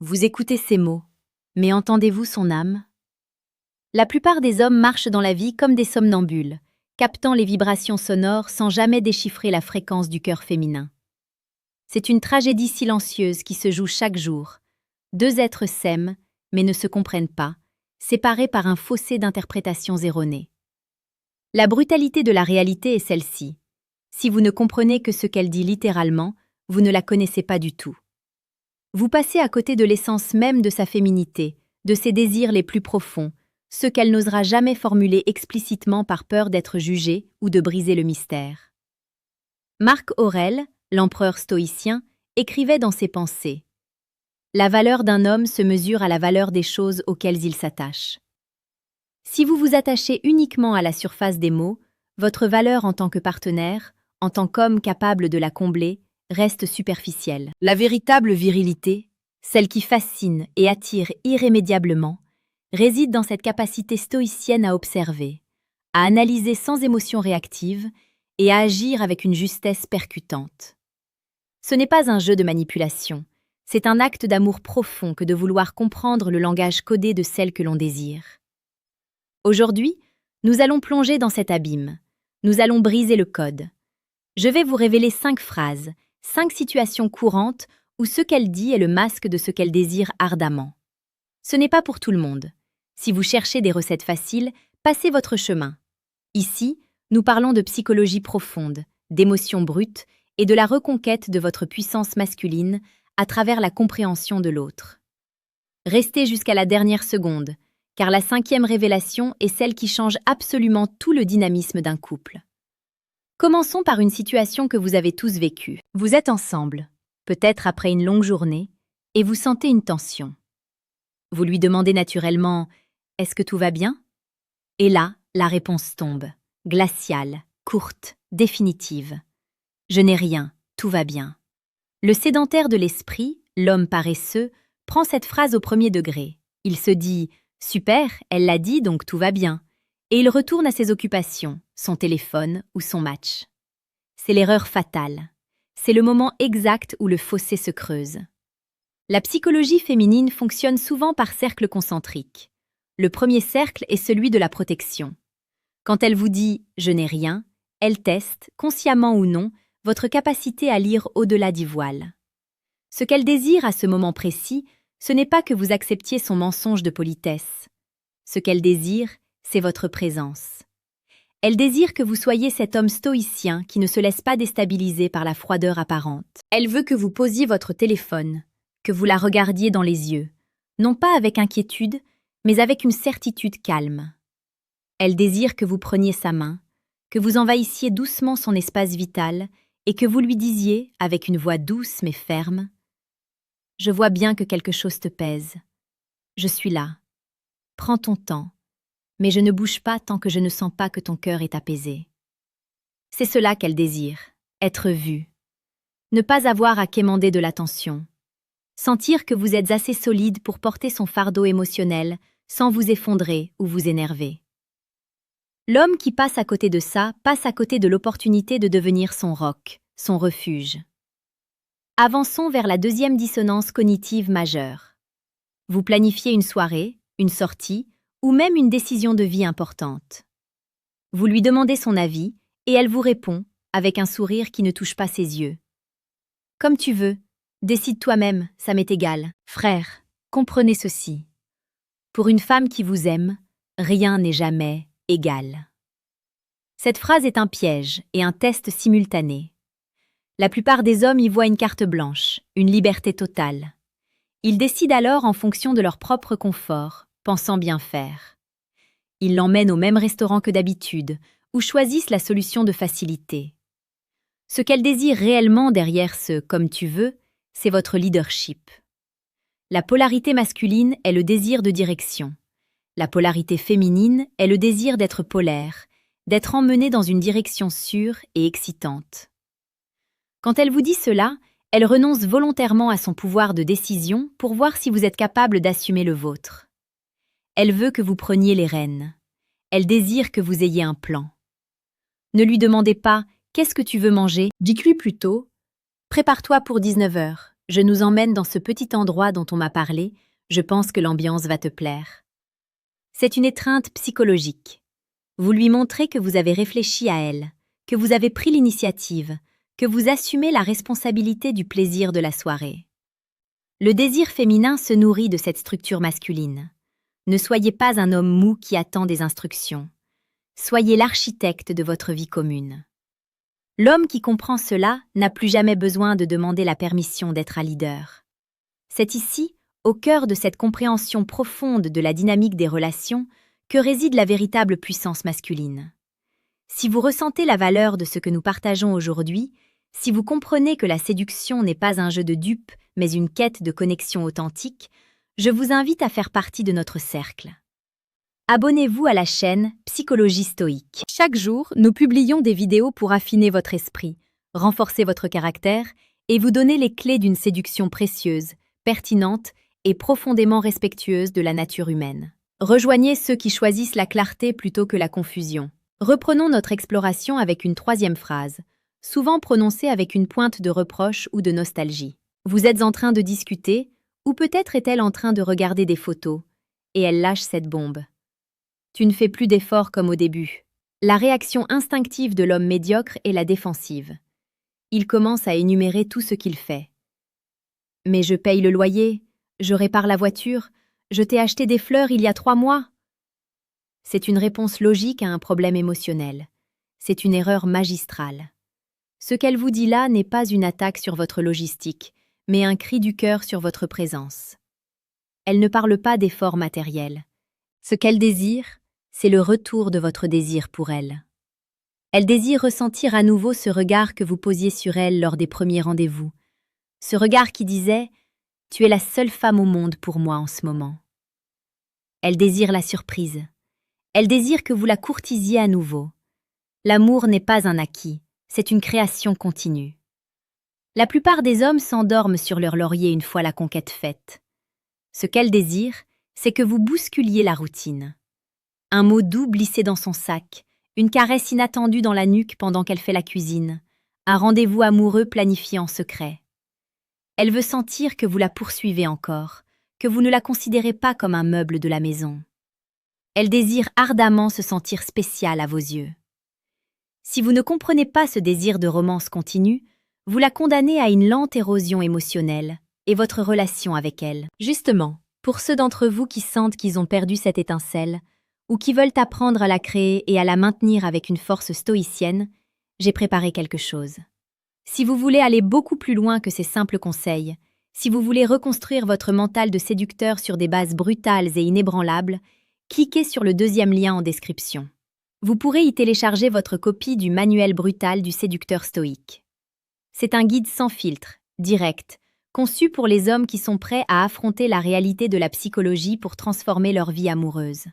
Vous écoutez ces mots, mais entendez-vous son âme? La plupart des hommes marchent dans la vie comme des somnambules, captant les vibrations sonores sans jamais déchiffrer la fréquence du cœur féminin. C'est une tragédie silencieuse qui se joue chaque jour. Deux êtres s'aiment, mais ne se comprennent pas, séparés par un fossé d'interprétations erronées. La brutalité de la réalité est celle-ci. Si vous ne comprenez que ce qu'elle dit littéralement, vous ne la connaissez pas du tout. Vous passez à côté de l'essence même de sa féminité, de ses désirs les plus profonds, ceux qu'elle n'osera jamais formuler explicitement par peur d'être jugée ou de briser le mystère. Marc Aurèle, l'empereur stoïcien, écrivait dans ses pensées « La valeur d'un homme se mesure à la valeur des choses auxquelles il s'attache. » Si vous vous attachez uniquement à la surface des mots, votre valeur en tant que partenaire, en tant qu'homme capable de la combler, reste superficielle. La véritable virilité, celle qui fascine et attire irrémédiablement, réside dans cette capacité stoïcienne à observer, à analyser sans émotion réactive et à agir avec une justesse percutante. Ce n'est pas un jeu de manipulation, c'est un acte d'amour profond que de vouloir comprendre le langage codé de celle que l'on désire. Aujourd'hui, nous allons plonger dans cet abîme. Nous allons briser le code. Je vais vous révéler 5 phrases, 5 situations courantes où ce qu'elle dit est le masque de ce qu'elle désire ardemment. Ce n'est pas pour tout le monde. Si vous cherchez des recettes faciles, passez votre chemin. Ici, nous parlons de psychologie profonde, d'émotions brutes et de la reconquête de votre puissance masculine à travers la compréhension de l'autre. Restez jusqu'à la dernière seconde, car la 5e révélation est celle qui change absolument tout le dynamisme d'un couple. Commençons par une situation que vous avez tous vécue. Vous êtes ensemble, peut-être après une longue journée, et vous sentez une tension. Vous lui demandez naturellement « Est-ce que tout va bien ?» Et là, la réponse tombe, glaciale, courte, définitive. « Je n'ai rien, tout va bien. » Le sédentaire de l'esprit, l'homme paresseux, prend cette phrase au premier degré. Il se dit « Super, elle l'a dit, donc tout va bien », et il retourne à ses occupations, son téléphone ou son match. C'est l'erreur fatale. C'est le moment exact où le fossé se creuse. La psychologie féminine fonctionne souvent par cercles concentriques. Le premier cercle est celui de la protection. Quand elle vous dit « je n'ai rien », elle teste, consciemment ou non, votre capacité à lire au-delà du voile. Ce qu'elle désire à ce moment précis, ce n'est pas que vous acceptiez son mensonge de politesse. Ce qu'elle désire, c'est votre présence. Elle désire que vous soyez cet homme stoïcien qui ne se laisse pas déstabiliser par la froideur apparente. Elle veut que vous posiez votre téléphone, que vous la regardiez dans les yeux, non pas avec inquiétude, mais avec une certitude calme. Elle désire que vous preniez sa main, que vous envahissiez doucement son espace vital et que vous lui disiez, avec une voix douce mais ferme, « Je vois bien que quelque chose te pèse. Je suis là. Prends ton temps. Mais je ne bouge pas tant que je ne sens pas que ton cœur est apaisé. » C'est cela qu'elle désire, être vue. Ne pas avoir à quémander de l'attention. Sentir que vous êtes assez solide pour porter son fardeau émotionnel sans vous effondrer ou vous énerver. L'homme qui passe à côté de ça passe à côté de l'opportunité de devenir son roc, son refuge. Avançons vers la 2e dissonance cognitive majeure. Vous planifiez une soirée, une sortie, ou même une décision de vie importante. Vous lui demandez son avis et elle vous répond, avec un sourire qui ne touche pas ses yeux. « Comme tu veux, décide toi-même, ça m'est égal. Frère, comprenez ceci. Pour une femme qui vous aime, rien n'est jamais égal. » Cette phrase est un piège et un test simultané. La plupart des hommes y voient une carte blanche, une liberté totale. Ils décident alors en fonction de leur propre confort, pensant bien faire. Ils l'emmènent au même restaurant que d'habitude, ou choisissent la solution de facilité. Ce qu'elle désire réellement derrière ce « comme tu veux », c'est votre leadership. La polarité masculine est le désir de direction. La polarité féminine est le désir d'être polaire, d'être emmenée dans une direction sûre et excitante. Quand elle vous dit cela, elle renonce volontairement à son pouvoir de décision pour voir si vous êtes capable d'assumer le vôtre. Elle veut que vous preniez les rênes. Elle désire que vous ayez un plan. Ne lui demandez pas « Qu'est-ce que tu veux manger ?» Dites-lui plutôt « Prépare-toi pour 19 heures, Je nous emmène dans ce petit endroit dont on m'a parlé, je pense que l'ambiance va te plaire. C'est une étreinte psychologique. Vous lui montrez que vous avez réfléchi à elle, que vous avez pris l'initiative, que vous assumez la responsabilité du plaisir de la soirée. Le désir féminin se nourrit de cette structure masculine. Ne soyez pas un homme mou qui attend des instructions. Soyez l'architecte de votre vie commune. L'homme qui comprend cela n'a plus jamais besoin de demander la permission d'être un leader. C'est ici, au cœur de cette compréhension profonde de la dynamique des relations, que réside la véritable puissance masculine. Si vous ressentez la valeur de ce que nous partageons aujourd'hui, si vous comprenez que la séduction n'est pas un jeu de dupes, mais une quête de connexion authentique, je vous invite à faire partie de notre cercle. Abonnez-vous à la chaîne Psychologie Stoïque. Chaque jour, nous publions des vidéos pour affiner votre esprit, renforcer votre caractère et vous donner les clés d'une séduction précieuse, pertinente et profondément respectueuse de la nature humaine. Rejoignez ceux qui choisissent la clarté plutôt que la confusion. Reprenons notre exploration avec une troisième phrase, souvent prononcée avec une pointe de reproche ou de nostalgie. Vous êtes en train de discuter, ou peut-être est-elle en train de regarder des photos, et elle lâche cette bombe. Tu ne fais plus d'efforts comme au début. La réaction instinctive de l'homme médiocre est la défensive. Il commence à énumérer tout ce qu'il fait. Mais je paye le loyer, je répare la voiture, je t'ai acheté des fleurs il y a 3 mois. C'est une réponse logique à un problème émotionnel. C'est une erreur magistrale. Ce qu'elle vous dit là n'est pas une attaque sur votre logistique, mais un cri du cœur sur votre présence. Elle ne parle pas d'efforts matériels. Ce qu'elle désire, c'est le retour de votre désir pour elle. Elle désire ressentir à nouveau ce regard que vous posiez sur elle lors des premiers rendez-vous. Ce regard qui disait « Tu es la seule femme au monde pour moi en ce moment ». Elle désire la surprise. Elle désire que vous la courtisiez à nouveau. L'amour n'est pas un acquis, c'est une création continue. La plupart des hommes s'endorment sur leur laurier une fois la conquête faite. Ce qu'elle désire, c'est que vous bousculiez la routine. Un mot doux glissé dans son sac, une caresse inattendue dans la nuque pendant qu'elle fait la cuisine, un rendez-vous amoureux planifié en secret. Elle veut sentir que vous la poursuivez encore, que vous ne la considérez pas comme un meuble de la maison. Elle désire ardemment se sentir spéciale à vos yeux. Si vous ne comprenez pas ce désir de romance continue, vous la condamnez à une lente érosion émotionnelle et votre relation avec elle. Justement, pour ceux d'entre vous qui sentent qu'ils ont perdu cette étincelle ou qui veulent apprendre à la créer et à la maintenir avec une force stoïcienne, j'ai préparé quelque chose. Si vous voulez aller beaucoup plus loin que ces simples conseils, si vous voulez reconstruire votre mental de séducteur sur des bases brutales et inébranlables, cliquez sur le deuxième lien en description. Vous pourrez y télécharger votre copie du manuel brutal du séducteur stoïque. C'est un guide sans filtre, direct, conçu pour les hommes qui sont prêts à affronter la réalité de la psychologie pour transformer leur vie amoureuse.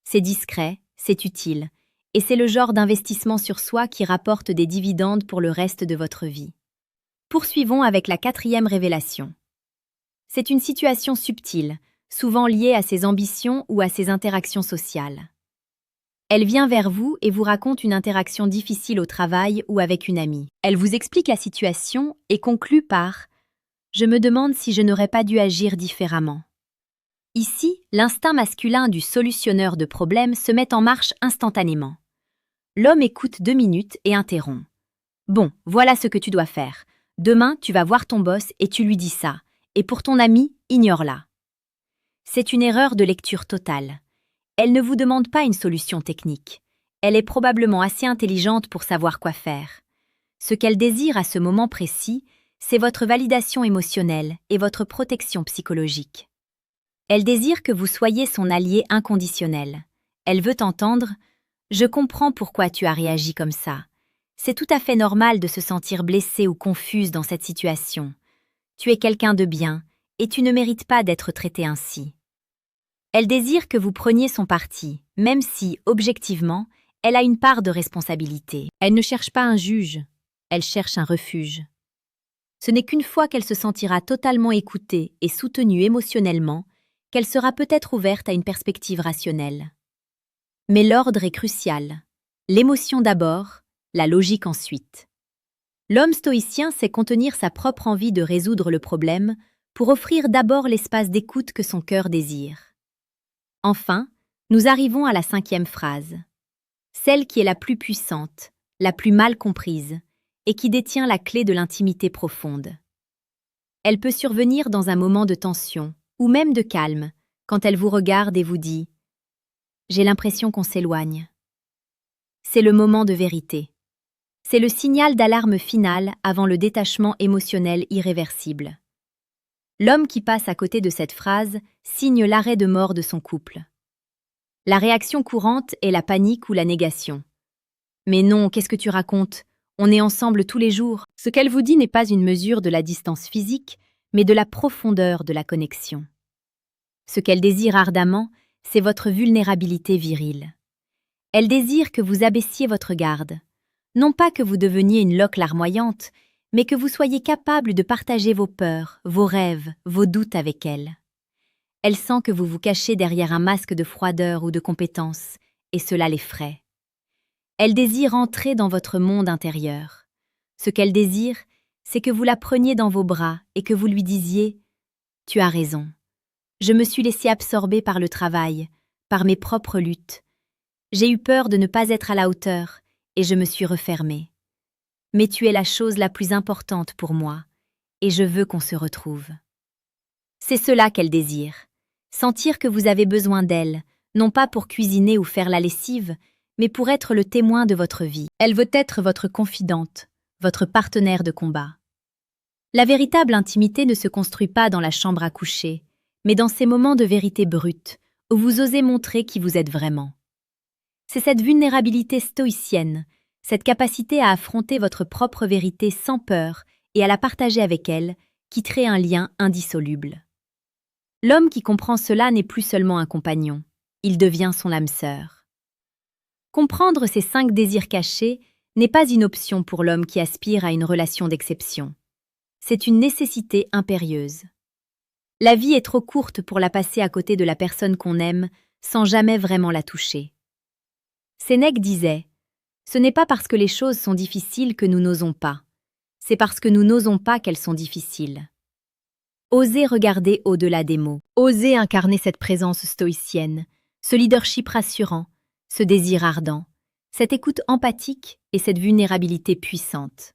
C'est discret, c'est utile, et c'est le genre d'investissement sur soi qui rapporte des dividendes pour le reste de votre vie. Poursuivons avec la 4e révélation. C'est une situation subtile, souvent liée à ses ambitions ou à ses interactions sociales. Elle vient vers vous et vous raconte une interaction difficile au travail ou avec une amie. Elle vous explique la situation et conclut par « Je me demande si je n'aurais pas dû agir différemment ». Ici, l'instinct masculin du solutionneur de problèmes se met en marche instantanément. L'homme écoute 2 minutes et interrompt. « Bon, voilà ce que tu dois faire. Demain, tu vas voir ton boss et tu lui dis ça. Et pour ton ami, ignore-la. » C'est une erreur de lecture totale. Elle ne vous demande pas une solution technique. Elle est probablement assez intelligente pour savoir quoi faire. Ce qu'elle désire à ce moment précis, c'est votre validation émotionnelle et votre protection psychologique. Elle désire que vous soyez son allié inconditionnel. Elle veut entendre « Je comprends pourquoi tu as réagi comme ça. C'est tout à fait normal de se sentir blessée ou confuse dans cette situation. Tu es quelqu'un de bien et tu ne mérites pas d'être traité ainsi. » Elle désire que vous preniez son parti, même si, objectivement, elle a une part de responsabilité. Elle ne cherche pas un juge, elle cherche un refuge. Ce n'est qu'une fois qu'elle se sentira totalement écoutée et soutenue émotionnellement qu'elle sera peut-être ouverte à une perspective rationnelle. Mais l'ordre est crucial. L'émotion d'abord, la logique ensuite. L'homme stoïcien sait contenir sa propre envie de résoudre le problème pour offrir d'abord l'espace d'écoute que son cœur désire. Enfin, nous arrivons à la 5e phrase. Celle qui est la plus puissante, la plus mal comprise, et qui détient la clé de l'intimité profonde. Elle peut survenir dans un moment de tension, ou même de calme, quand elle vous regarde et vous dit « J'ai l'impression qu'on s'éloigne ». C'est le moment de vérité. C'est le signal d'alarme final avant le détachement émotionnel irréversible. L'homme qui passe à côté de cette phrase signe l'arrêt de mort de son couple. La réaction courante est la panique ou la négation. « Mais non, qu'est-ce que tu racontes ? On est ensemble tous les jours. » Ce qu'elle vous dit n'est pas une mesure de la distance physique, mais de la profondeur de la connexion. Ce qu'elle désire ardemment, c'est votre vulnérabilité virile. Elle désire que vous abaissiez votre garde. Non pas que vous deveniez une loque larmoyante, mais que vous soyez capable de partager vos peurs, vos rêves, vos doutes avec elle. Elle sent que vous vous cachez derrière un masque de froideur ou de compétence, et cela l'effraie. Elle désire entrer dans votre monde intérieur. Ce qu'elle désire, c'est que vous la preniez dans vos bras et que vous lui disiez « Tu as raison. Je me suis laissé absorber par le travail, par mes propres luttes. J'ai eu peur de ne pas être à la hauteur et je me suis refermée. Mais tu es la chose la plus importante pour moi et je veux qu'on se retrouve. » C'est cela qu'elle désire. Sentir que vous avez besoin d'elle, non pas pour cuisiner ou faire la lessive, mais pour être le témoin de votre vie. Elle veut être votre confidente, votre partenaire de combat. La véritable intimité ne se construit pas dans la chambre à coucher, mais dans ces moments de vérité brute, où vous osez montrer qui vous êtes vraiment. C'est cette vulnérabilité stoïcienne, cette capacité à affronter votre propre vérité sans peur et à la partager avec elle, qui crée un lien indissoluble. L'homme qui comprend cela n'est plus seulement un compagnon, il devient son âme sœur. Comprendre ces 5 désirs cachés n'est pas une option pour l'homme qui aspire à une relation d'exception. C'est une nécessité impérieuse. La vie est trop courte pour la passer à côté de la personne qu'on aime sans jamais vraiment la toucher. Sénèque disait « Ce n'est pas parce que les choses sont difficiles que nous n'osons pas, c'est parce que nous n'osons pas qu'elles sont difficiles. » Osez regarder au-delà des mots, osez incarner cette présence stoïcienne, ce leadership rassurant, ce désir ardent, cette écoute empathique et cette vulnérabilité puissante.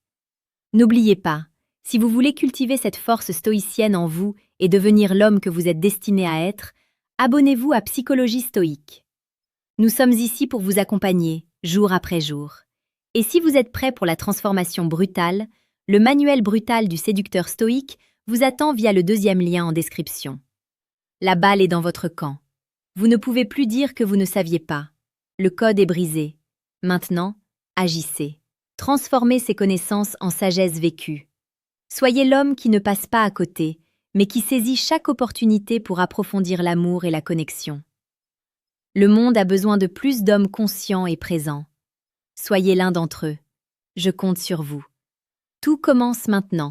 N'oubliez pas, si vous voulez cultiver cette force stoïcienne en vous et devenir l'homme que vous êtes destiné à être, abonnez-vous à Psychologie Stoïque. Nous sommes ici pour vous accompagner, jour après jour. Et si vous êtes prêt pour la transformation brutale, le manuel brutal du séducteur stoïque vous attend via le 2e lien en description. La balle est dans votre camp. Vous ne pouvez plus dire que vous ne saviez pas. Le code est brisé. Maintenant, agissez. Transformez ces connaissances en sagesse vécue. Soyez l'homme qui ne passe pas à côté, mais qui saisit chaque opportunité pour approfondir l'amour et la connexion. Le monde a besoin de plus d'hommes conscients et présents. Soyez l'un d'entre eux. Je compte sur vous. Tout commence maintenant.